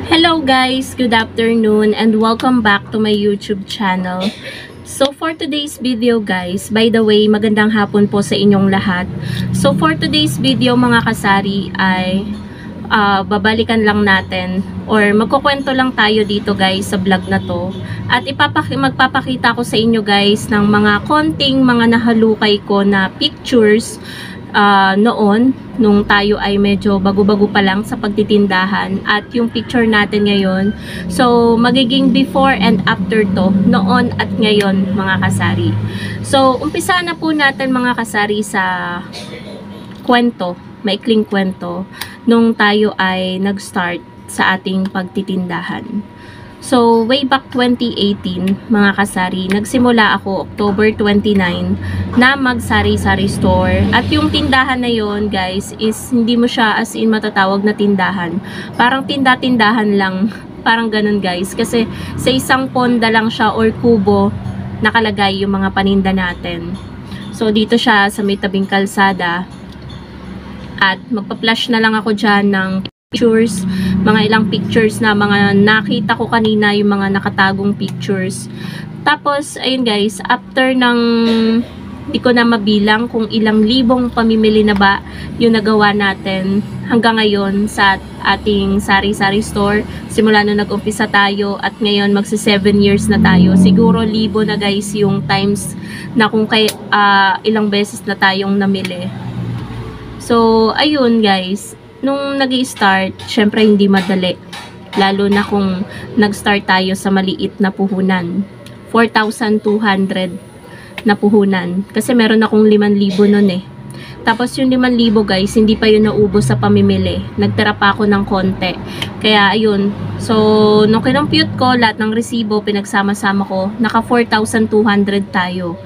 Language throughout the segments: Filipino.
Hello guys, good afternoon and welcome back to my YouTube channel. So for today's video guys, by the way, magandang hapon po sa inyong lahat. So for today's video mga kasari ay babalikan lang natin or magkukwento lang tayo dito guys sa vlog na to. At magpapakita ko sa inyo guys ng mga konting mga nahalukay ko na pictures noon nung tayo ay medyo bago-bago pa lang sa pagtitindahan at yung picture natin ngayon. So magiging before and after to, noon at ngayon mga kasari. So umpisa na po natin mga kasari sa kwento, maikling kwento nung tayo ay nag-start sa ating pagtitindahan. So, way back 2018, mga kasari, nagsimula ako October 29 na mag-sari-sari store. At yung tindahan na yon guys, is hindi mo siya as in matatawag na tindahan. Parang tinda-tindahan lang. Parang ganun guys. Kasi sa isang ponda lang siya or kubo, nakalagay yung mga paninda natin. So, dito siya sa may tabing kalsada. At magpa-flash na lang ako dyan ng pictures, mga ilang pictures na mga nakita ko kanina, yung mga nakatagong pictures. Tapos, ayun guys, after ng hindi ko na mabilang kung ilang libong pamimili na ba yung nagawa natin hanggang ngayon sa ating sari-sari store. Simula nung nag-umpisa tayo at ngayon magsi 7 years na tayo. Siguro libo na guys yung times na kung ilang beses na tayong namili. So, ayun guys, nung nag-i-start, syempre hindi madali. Lalo na kung nag-start tayo sa maliit na puhunan. 4,200 na puhunan. Kasi meron akong 5,000 nun eh. Tapos yung 5,000 guys, hindi pa yun naubos sa pamimili. Nagtira pa ako ng konti. Kaya ayun. So, nung kinompute ko, lahat ng resibo, pinagsama-sama ko, naka 4,200 tayo.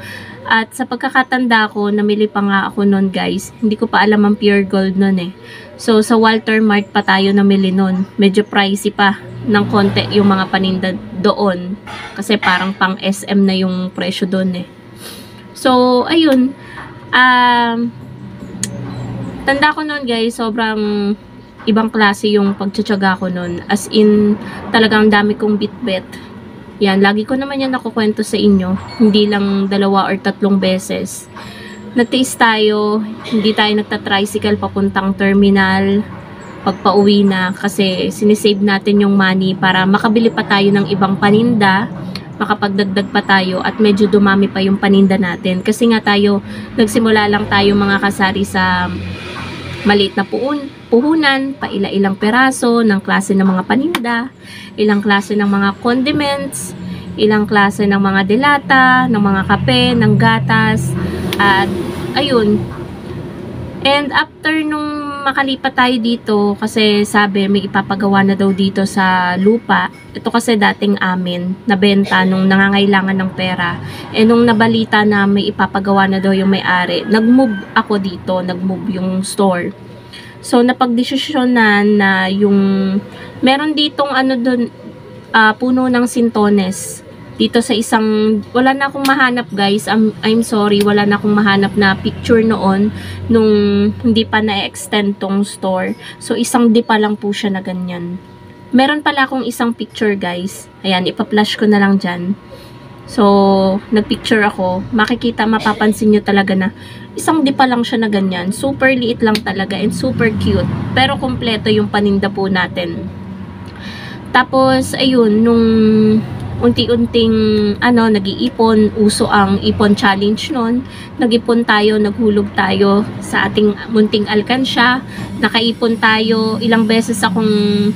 At sa pagkakatanda ko, namili pa nga ako nun guys. Hindi ko pa alam ang pure gold nun eh. So, sa Walter Mart pa tayo namili nun. Medyo pricey pa ng konti yung mga paninda doon. Kasi parang pang SM na yung presyo doon eh. So, ayun. Tanda ko nun guys, sobrang ibang klase yung pagtsatsaga ko nun. As in, talagang dami kong bit-bit. Yan, lagi ko naman yan nakukwento sa inyo. Hindi lang 2 or 3 beses. Nag-taste tayo, hindi tayo nagta-tricycle papuntang terminal, pagpa-uwi na, kasi sinisave natin yung money para makabili pa tayo ng ibang paninda, makapagdagdag pa tayo, at medyo dumami pa yung paninda natin. Kasi nga tayo, nagsimula lang tayo mga kasari sa maliit na puhunan, pa ilang peraso ng klase ng mga paninda, ilang klase ng mga condiments, ilang klase ng mga delata, ng mga kape, ng gatas, at ayun. And after nung makalipat tayo dito, kasi sabi may ipapagawa na daw dito sa lupa. Ito kasi dating amin, nabenta nung nangangailangan ng pera. Eh nung nabalita na may ipapagawa na daw yung may-ari, nag-move ako dito, nag-move yung store. So napagdesisyonan na yung meron ditong ano doon, puno ng sintones. Dito sa isang, wala na akong mahanap guys, I'm sorry, wala na akong mahanap na picture noon nung hindi pa na-extend tong store. So isang dipa lang po siya na ganyan. Meron pala akong isang picture guys, ayan, ipa-flash ko na lang dyan. So nagpicture ako, makikita, mapapansin nyo talaga na isang dipa lang siya na ganyan. Super liit lang talaga and super cute, pero kompleto yung paninda po natin. Tapos ayun, nung unti-unting nag-iipon, uso ang ipon challenge noon. Nag-ipon tayo, naghulog tayo sa ating munting alkansya. Nakaipon tayo, ilang beses akong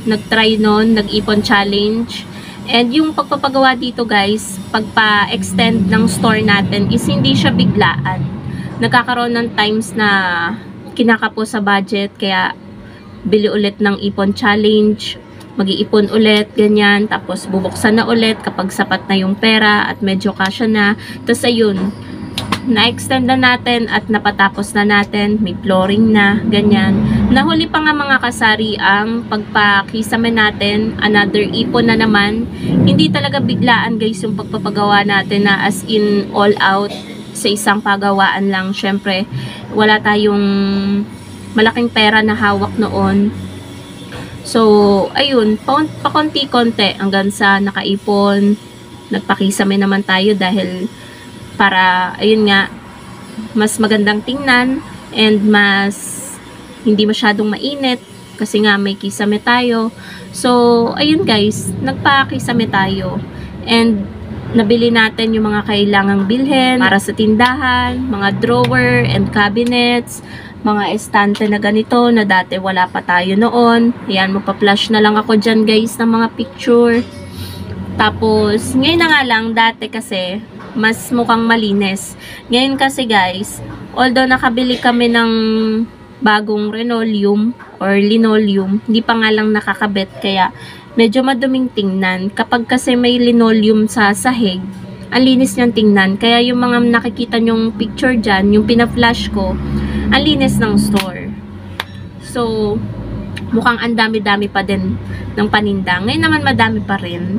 nag-try noon, nag-ipon challenge. And yung pagpapagawa dito guys, pagpa-extend ng store natin is hindi siya biglaan. Nagkakaroon ng times na kinakapo sa budget, kaya bili ulit ng ipon challenge, mag-iipon ulit, ganyan, tapos bubuksan na ulit kapag sapat na yung pera at medyo kasya na. Tapos ayun, na-extend na natin at napatapos na natin, may flooring na, ganyan. Nahuli pa nga mga kasari ang pagpakisame natin, another ipon na naman. Hindi talaga biglaan guys yung pagpapagawa natin na as in all out sa isang pagawaan lang. Syempre, wala tayong malaking pera na hawak noon. So, ayun, pakonti-konti hanggang sa nakaipon. Nagpakisame naman tayo dahil para, ayun nga, mas magandang tingnan and mas hindi masyadong mainit kasi nga may kisame tayo. So, ayun guys, nagpakisame tayo and nabili natin yung mga kailangang bilhin para sa tindahan, mga drawer and cabinets, mga estante na ganito na dati wala pa tayo noon. Ayan, magpa-flash na lang ako dyan guys ng mga picture. Tapos, ngayon na nga lang, dati kasi, mas mukhang malinis. Ngayon kasi guys, although nakabili kami ng bagong linoleum or linoleum, hindi pa nga lang nakakabit, kaya medyo maduming tingnan. Kapag kasi may linoleum sa sahig, ang linis niyang tingnan. Kaya yung mga nakikita nyong picture dyan, yung pina-flash ko, ang linis ng store. So, mukhang ang dami-dami pa din ng paninda. Ngayon naman madami pa rin.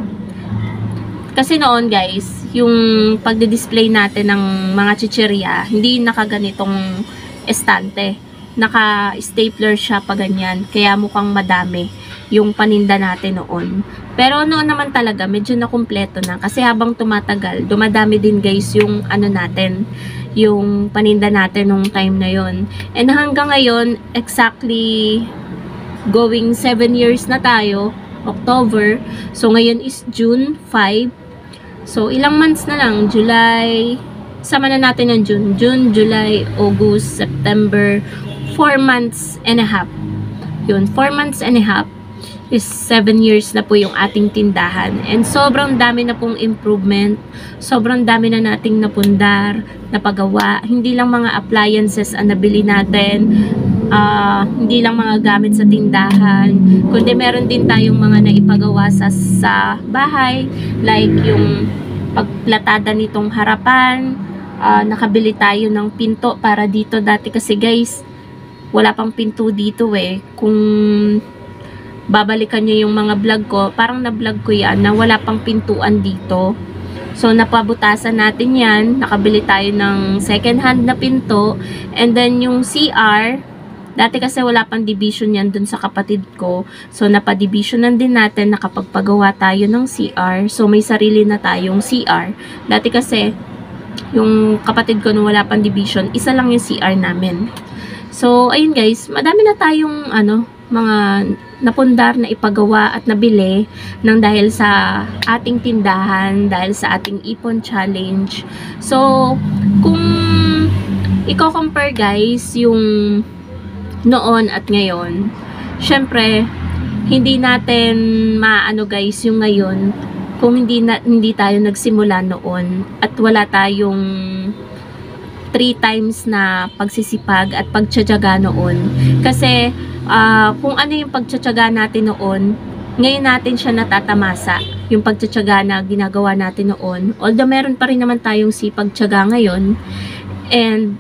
Kasi noon guys, yung pagdi-display natin ng mga chichirya, hindi nakaganitong estante. Naka-stapler siya pa ganyan. Kaya mukhang madami yung paninda natin noon. Pero noon naman talaga, medyo nakumpleto na. Kasi habang tumatagal, dumadami din guys yung ano natin, yung paninda natin nung time na yon. And hanggang ngayon, exactly going 7 years na tayo, October. So ngayon is June 5. So, ilang months na lang, July, sama na natin ang June, July, August, September, 4 months and a half. Yun, 4 months and a half is 7 years na po yung ating tindahan. And sobrang dami na pong improvement, sobrang dami na nating napundar, napagawa. Hindi lang mga appliances ang nabili natin, hindi lang mga gamit sa tindahan, kundi meron din tayong mga naipagawa sa bahay, like yung pagplatada nitong harapan. Nakabili tayo ng pinto para dito. Dati kasi guys, wala pang pinto dito eh. Kung babalikan nyo yung mga vlog ko, parang na-vlog ko yan na wala pang pintuan dito. So, napabutasan natin yan. Nakabili tayo ng second hand na pinto. And then, yung CR, dati kasi wala pang division yan dun sa kapatid ko. So, napadivisionan din natin, nakapagpagawa tayo ng CR. So, may sarili na tayong CR. Dati kasi, yung kapatid ko nung wala pang division, isa lang yung CR namin. So, ayun guys, madami na tayong mga napundar na ipagawa at nabili nang dahil sa ating tindahan, dahil sa ating Ipon Challenge. So, kung i-compare guys, yung noon at ngayon, syempre hindi natin maano guys yung ngayon kung hindi tayo nagsimula noon at wala tayong 3 times na pagsisipag at pagtiyatiyaga noon. Kasi kung ano yung pagtiyatiyaga natin noon, ngayon natin siya natatamasa, yung pagtiyatiyaga na ginagawa natin noon. Although meron pa rin naman tayong sipag-tiyaga ngayon, and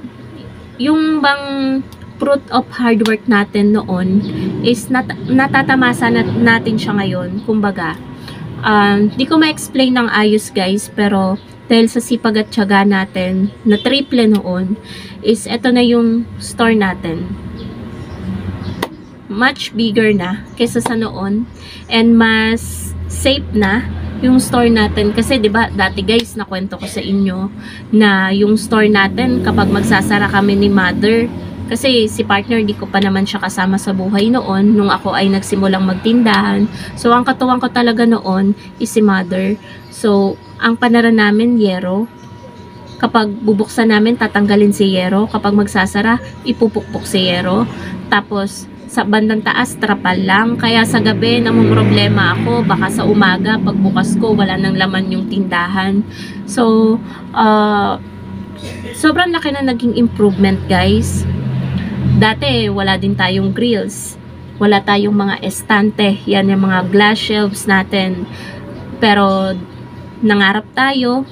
yung bang fruit of hard work natin noon is natatamasa natin siya ngayon. Kumbaga, di ko ma-explain ng ayos guys, pero dahil sa sipag at tiyaga natin na triple noon, is eto na yung store natin. Much bigger na kaysa sa noon, and mas safe na yung store natin. Kasi 'di ba dati guys, nakwento ko sa inyo na yung store natin kapag magsasara kami ni mother, kasi si partner di ko pa naman siya kasama sa buhay noon nung ako ay nagsimulang magtindahan. So ang katuwang ko talaga noon is si mother. So ang panaran namin yero. Kapag bubuksan namin, tatanggalin si yero. Kapag magsasara, ipupukpok si yero. Tapos sa bandang taas, trapal lang. Kaya sa gabi, namumroblema ako. Baka sa umaga, pagbukas ko, wala nang laman yung tindahan. So, sobrang laki na naging improvement, guys. Dati, wala din tayong grills. Wala tayong mga estante. Yan yung mga glass shelves natin. Pero, nangarap tayo.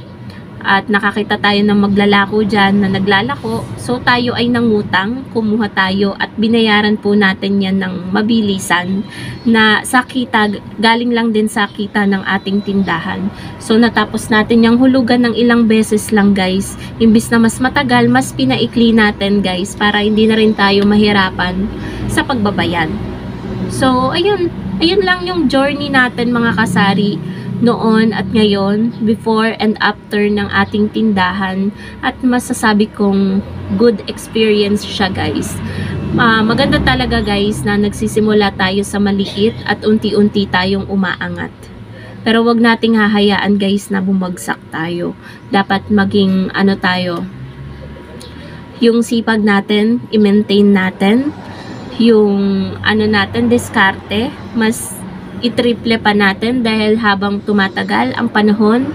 At nakakita tayo ng maglalako dyan na naglalako. So tayo ay nangutang, kumuha tayo at binayaran po natin yan ng mabilisan na sa kita, galing lang din sa kita ng ating tindahan. So natapos natin yung hulugan ng ilang beses lang guys. Imbis na mas matagal, mas pinaikli natin guys para hindi na rin tayo mahirapan sa pagbabayan. So ayun, ayun lang yung journey natin mga kasari noon at ngayon, before and after ng ating tindahan, at masasabi kong good experience siya guys. Maganda talaga guys na nagsisimula tayo sa maliit at unti-unti tayong umaangat. Pero wag nating hahayaan guys na bumagsak tayo. Dapat maging ano tayo, yung sipag natin, i-maintain natin, yung ano natin, diskarte, mas i-triple pa natin dahil habang tumatagal ang panahon,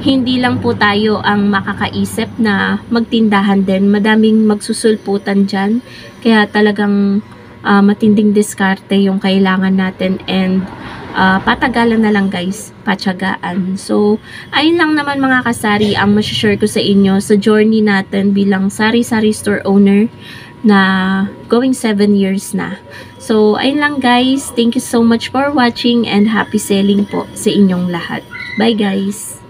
hindi lang po tayo ang makakaisip na magtindahan din. Madaming magsusulputan dyan. Kaya talagang matinding diskarte yung kailangan natin and patagalan na lang guys, patyagaan. So, ayun lang naman mga kasari ang masashare ko sa inyo sa journey natin bilang sari-sari store owner na going 7 years na. So, ayun lang guys. Thank you so much for watching and happy selling po sa inyong lahat. Bye guys!